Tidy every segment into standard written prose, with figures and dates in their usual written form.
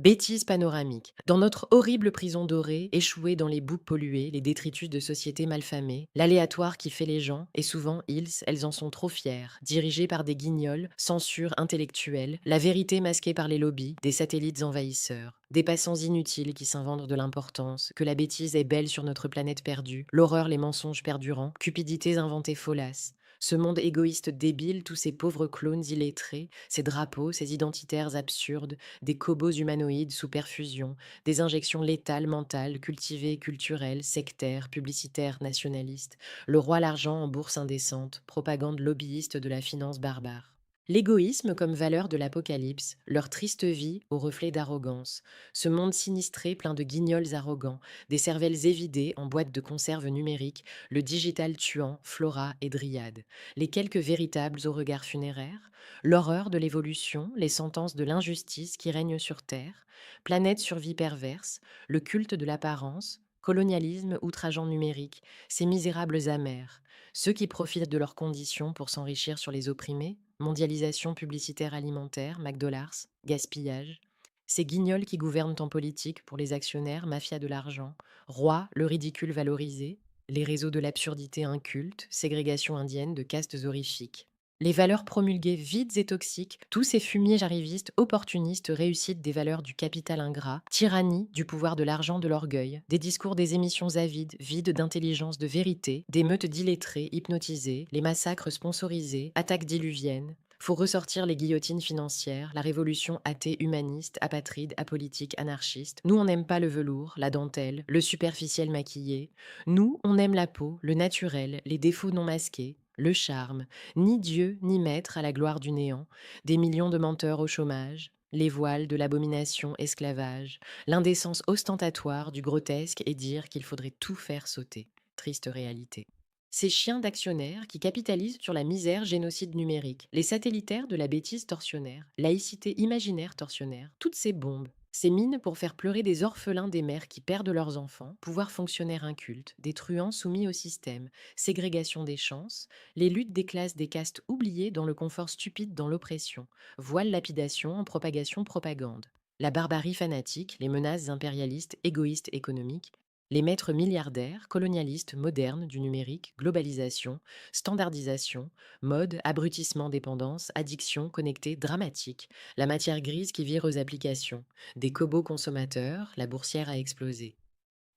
Bêtises panoramiques. Dans notre horrible prison dorée, échouée dans les boues polluées, les détritus de sociétés malfamées, l'aléatoire qui fait les gens, et souvent elles en sont trop fières, dirigées par des guignols, censure intellectuelle, la vérité masquée par les lobbies, des satellites envahisseurs, des passants inutiles qui s'inventent de l'importance, que la bêtise est belle sur notre planète perdue, l'horreur les mensonges perdurants, cupidités inventées folasses. Ce monde égoïste débile, tous ces pauvres clones illettrés, ces drapeaux, ces identitaires absurdes, des cobots humanoïdes sous perfusion, des injections létales mentales, cultivées, culturelles, sectaires, publicitaires, nationalistes, le roi l'argent en bourse indécente, propagande lobbyiste de la finance barbare. L'égoïsme comme valeur de l'apocalypse, leur triste vie au reflet d'arrogance, ce monde sinistré plein de guignols arrogants, des cervelles évidées en boîtes de conserve numérique, le digital tuant, Flora et Dryade, les quelques véritables au regard funéraire, l'horreur de l'évolution, les sentences de l'injustice qui règnent sur Terre, planète survie perverse, le culte de l'apparence, colonialisme outrageant numérique, ces misérables amers, ceux qui profitent de leurs conditions pour s'enrichir sur les opprimés, mondialisation publicitaire alimentaire, McDonald's, gaspillage, ces guignols qui gouvernent en politique pour les actionnaires, mafia de l'argent, roi, le ridicule valorisé, les réseaux de l'absurdité inculte, ségrégation indienne de castes horrifiques. Les valeurs promulguées vides et toxiques, tous ces fumiers arrivistes, opportunistes, réussites des valeurs du capital ingrat, tyrannie du pouvoir de l'argent, de l'orgueil, des discours des émissions avides, vides d'intelligence, de vérité, des meutes d'illettrés, hypnotisés, les massacres sponsorisés, attaques diluviennes. Faut ressortir les guillotines financières, la révolution athée humaniste, apatride, apolitique, anarchiste. Nous, on n'aime pas le velours, la dentelle, le superficiel maquillé. Nous, on aime la peau, le naturel, les défauts non masqués, le charme, ni Dieu ni maître à la gloire du néant, des millions de menteurs au chômage, les voiles de l'abomination esclavage, l'indécence ostentatoire du grotesque et dire qu'il faudrait tout faire sauter. Triste réalité. Ces chiens d'actionnaires qui capitalisent sur la misère génocide numérique, les satellitaires de la bêtise tortionnaire, laïcité imaginaire tortionnaire, toutes ces bombes, ces mines pour faire pleurer des orphelins des mères qui perdent leurs enfants, pouvoir fonctionnaire inculte, des truands soumis au système, ségrégation des chances, les luttes des classes des castes oubliées dans le confort stupide dans l'oppression, voile lapidation en propagation propagande. La barbarie fanatique, les menaces impérialistes, égoïstes économiques, les maîtres milliardaires, colonialistes, modernes du numérique, globalisation, standardisation, mode, abrutissement, dépendance, addiction, connectée, dramatique, la matière grise qui vire aux applications, des cobots consommateurs, la boursière a explosé.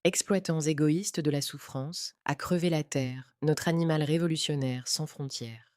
Exploitants égoïstes de la souffrance, à crever la terre, notre animal révolutionnaire sans frontières.